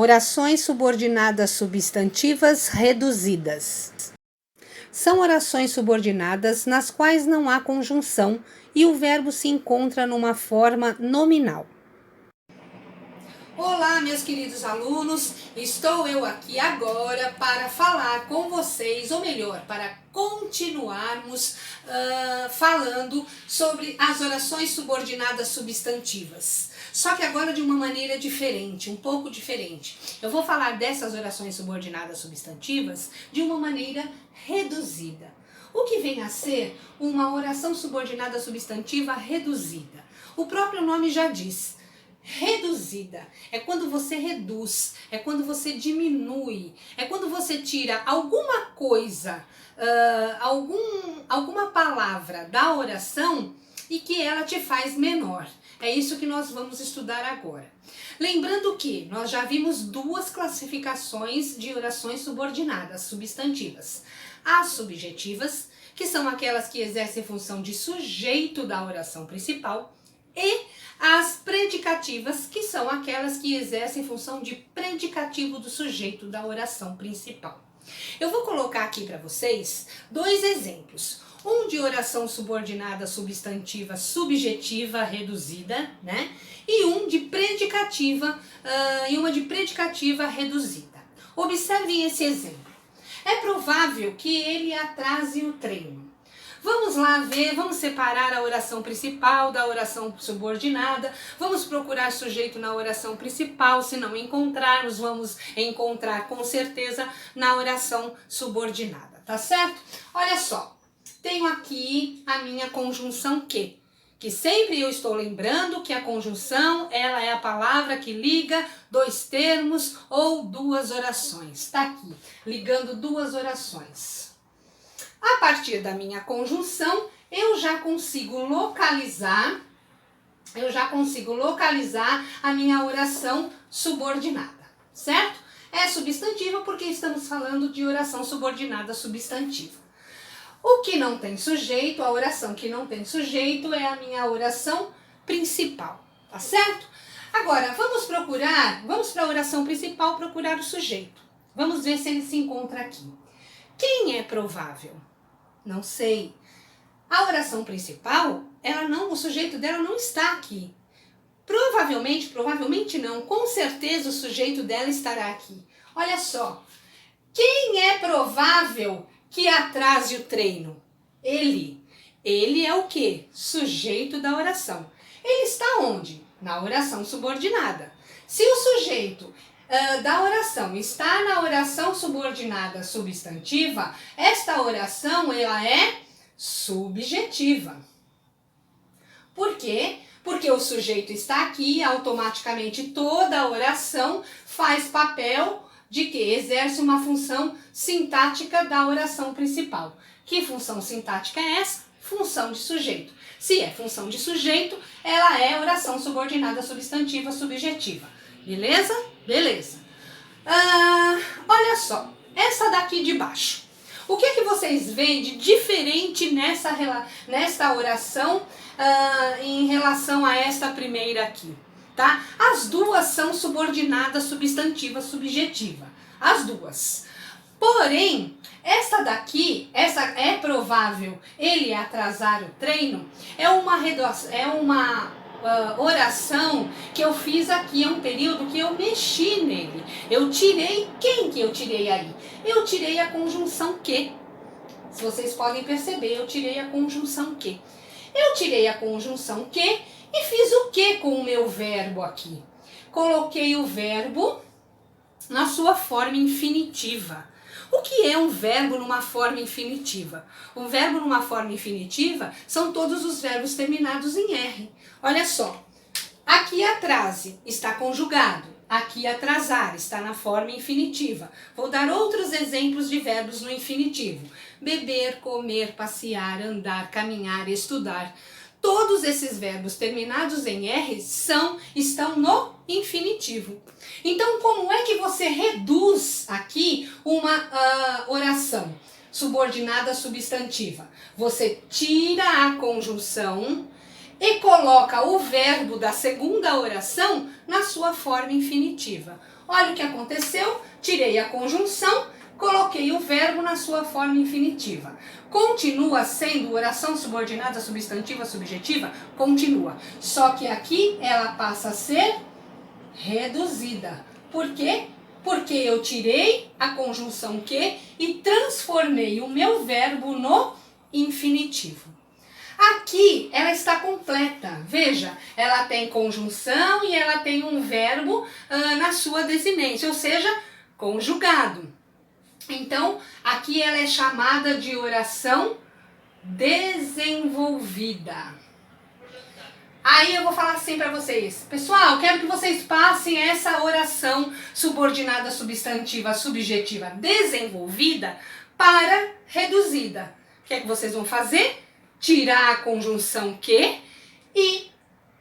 Orações subordinadas substantivas reduzidas. São orações subordinadas nas quais não há conjunção e o verbo se encontra numa forma nominal. Olá, meus queridos alunos, estou eu aqui agora para falar com vocês, ou melhor, para continuarmos falando sobre as orações subordinadas substantivas. Só que agora de uma maneira diferente, um pouco diferente. Eu vou falar dessas orações subordinadas substantivas de uma maneira reduzida. O que vem a ser uma oração subordinada substantiva reduzida? O próprio nome já diz. Reduzida é quando você reduz, é quando você diminui, é quando você tira alguma coisa, alguma palavra da oração e que ela te faz menor. É isso que nós vamos estudar agora. Lembrando que nós já vimos duas classificações de orações subordinadas, substantivas. As subjetivas, que são aquelas que exercem função de sujeito da oração principal, e as predicativas, que são aquelas que exercem função de predicativo do sujeito da oração principal. Eu vou colocar aqui para vocês dois exemplos. Um de oração subordinada substantiva subjetiva reduzida, né? E um de predicativa uma de predicativa reduzida. Observem esse exemplo. É provável que ele atrase o treino. Vamos lá ver, vamos separar a oração principal da oração subordinada, vamos procurar sujeito na oração principal, se não encontrarmos, vamos encontrar com certeza na oração subordinada, tá certo? Olha só, tenho aqui a minha conjunção que sempre eu estou lembrando que a conjunção, ela é a palavra que liga dois termos ou duas orações, tá aqui, ligando duas orações. A partir da minha conjunção, eu já consigo localizar a minha oração subordinada, certo? É substantiva porque estamos falando de oração subordinada substantiva. O que não tem sujeito, a oração que não tem sujeito é a minha oração principal, tá certo? Agora, vamos para a oração principal procurar o sujeito. Vamos ver se ele se encontra aqui. Quem é provável? Não sei. A oração principal, o sujeito dela não está aqui. Provavelmente não, com certeza o sujeito dela estará aqui. Olha só, quem é provável que atrase o treino? Ele. Ele é o quê? Sujeito da oração. Ele está onde? Na oração subordinada. Se o sujeito da oração está na oração subordinada substantiva, esta oração ela é subjetiva. Por quê? Porque o sujeito está aqui, automaticamente toda a oração faz papel de que exerce uma função sintática da oração principal. Que função sintática é essa? Função de sujeito. Se é função de sujeito, ela é oração subordinada substantiva subjetiva. Beleza? Beleza. Olha só, essa daqui de baixo. O que vocês veem de diferente nesta oração em relação a esta primeira aqui? Tá? As duas são subordinadas substantiva subjetiva. As duas. Porém, essa daqui, essa é provável ele atrasar o treino, é uma oração que eu fiz aqui, é um período que eu mexi nele. Eu tirei, quem que eu tirei aí? Eu tirei a conjunção que. Se vocês podem perceber, eu tirei a conjunção que. Eu tirei a conjunção que e fiz o que com o meu verbo aqui? Coloquei o verbo na sua forma infinitiva. O que é um verbo numa forma infinitiva? Um verbo numa forma infinitiva são todos os verbos terminados em R. Olha só, aqui atrase está conjugado, aqui atrasar está na forma infinitiva. Vou dar outros exemplos de verbos no infinitivo. Beber, comer, passear, andar, caminhar, estudar. Todos esses verbos terminados em R estão no infinitivo. Então, como é que você reduz aqui uma oração subordinada substantiva? Você tira a conjunção e coloca o verbo da segunda oração na sua forma infinitiva. Olha o que aconteceu, tirei a conjunção, coloquei o verbo na sua forma infinitiva. Continua sendo oração subordinada substantiva subjetiva? Continua. Só que aqui ela passa a ser reduzida. Por quê? Porque eu tirei a conjunção que e transformei o meu verbo no infinitivo. Aqui ela está completa. Veja, ela tem conjunção e ela tem um verbo na sua desinência, ou seja, conjugado. Então, aqui ela é chamada de oração desenvolvida. Aí eu vou falar assim para vocês. Pessoal, quero que vocês passem essa oração subordinada substantiva subjetiva desenvolvida para reduzida. O que é que vocês vão fazer? Tirar a conjunção que e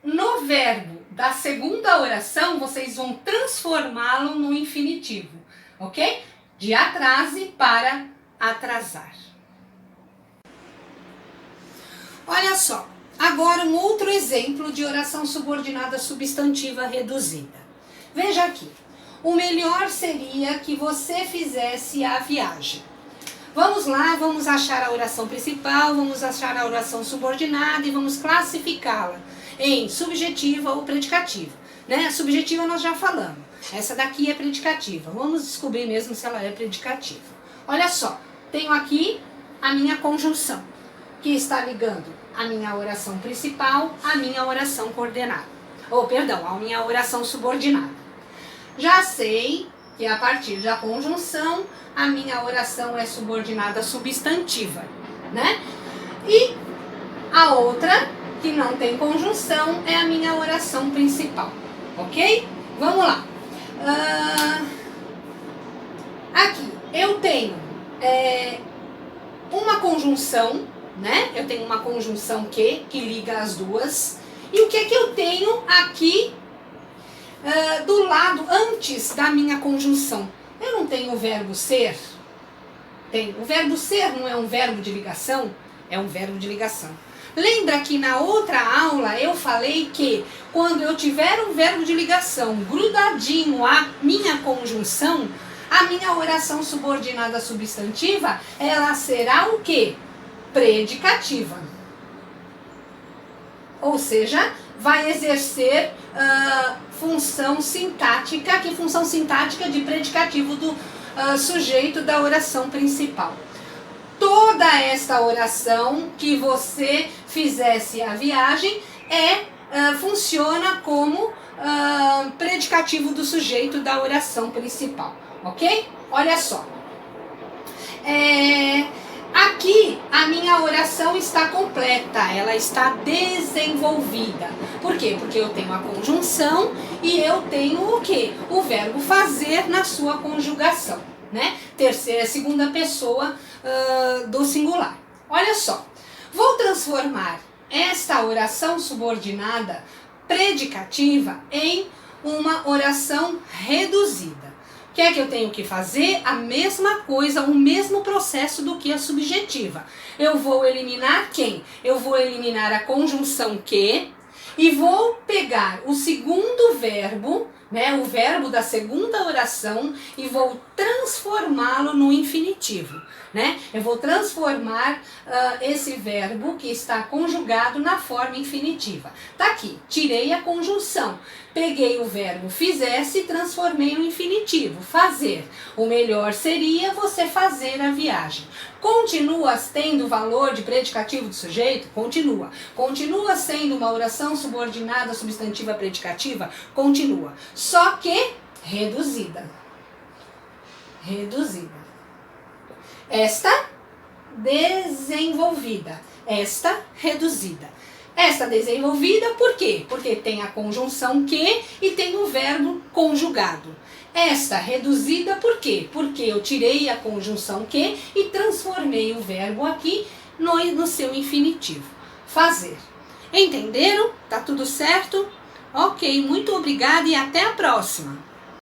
no verbo da segunda oração vocês vão transformá-lo no infinitivo, ok? De atrase para atrasar. Olha só, agora um outro exemplo de oração subordinada substantiva reduzida. Veja aqui, o melhor seria que você fizesse a viagem. Vamos lá, vamos achar a oração principal, vamos achar a oração subordinada e vamos classificá-la em subjetiva ou predicativa. Né? A subjetiva nós já falamos. Essa daqui é predicativa. Vamos descobrir mesmo se ela é predicativa. Olha só, tenho aqui a minha conjunção, que está ligando a minha oração principal à minha oração coordenada. A minha oração subordinada. Já sei que a partir da conjunção, a minha oração é subordinada substantiva, né? E a outra, que não tem conjunção, é a minha oração principal, ok? Vamos lá. Aqui eu tenho uma conjunção, né? Eu tenho uma conjunção que liga as duas. E o que é que eu tenho aqui do lado antes da minha conjunção? Eu não tenho o verbo ser? Tem. O verbo ser não é um verbo de ligação? É um verbo de ligação. Lembra que na outra aula eu falei que quando eu tiver um verbo de ligação grudadinho à minha conjunção, a minha oração subordinada substantiva, ela será o quê? Predicativa. Ou seja, vai exercer função sintática, que função sintática de predicativo do sujeito da oração principal. Toda esta oração que você fizesse a viagem funciona como predicativo do sujeito da oração principal, ok? Olha só. Aqui a minha oração está completa, ela está desenvolvida. Por quê? Porque eu tenho a conjunção e eu tenho o quê? O verbo fazer na sua conjugação, né? Segunda pessoa do singular. Olha só, vou transformar esta oração subordinada predicativa em uma oração reduzida. O que é que eu tenho que fazer? A mesma coisa, o mesmo processo do que a subjetiva. Eu vou eliminar quem? Eu vou eliminar a conjunção que e vou pegar o segundo verbo, né, o verbo da segunda oração, e vou transformá-lo no infinitivo, né? Eu vou transformar esse verbo que está conjugado na forma infinitiva. Tá aqui, tirei a conjunção, peguei o verbo fizesse e transformei no infinitivo, fazer. O melhor seria você fazer a viagem. Continua tendo valor de predicativo do sujeito? Continua. Continua sendo uma oração subordinada substantiva predicativa? Continua. Só que reduzida. Reduzida. Esta desenvolvida. Esta reduzida. Esta desenvolvida por quê? Porque tem a conjunção que e tem o verbo conjugado. Esta reduzida por quê? Porque eu tirei a conjunção que e transformei o verbo aqui no seu infinitivo. Fazer. Entenderam? Tá tudo certo? Ok, muito obrigada e até a próxima!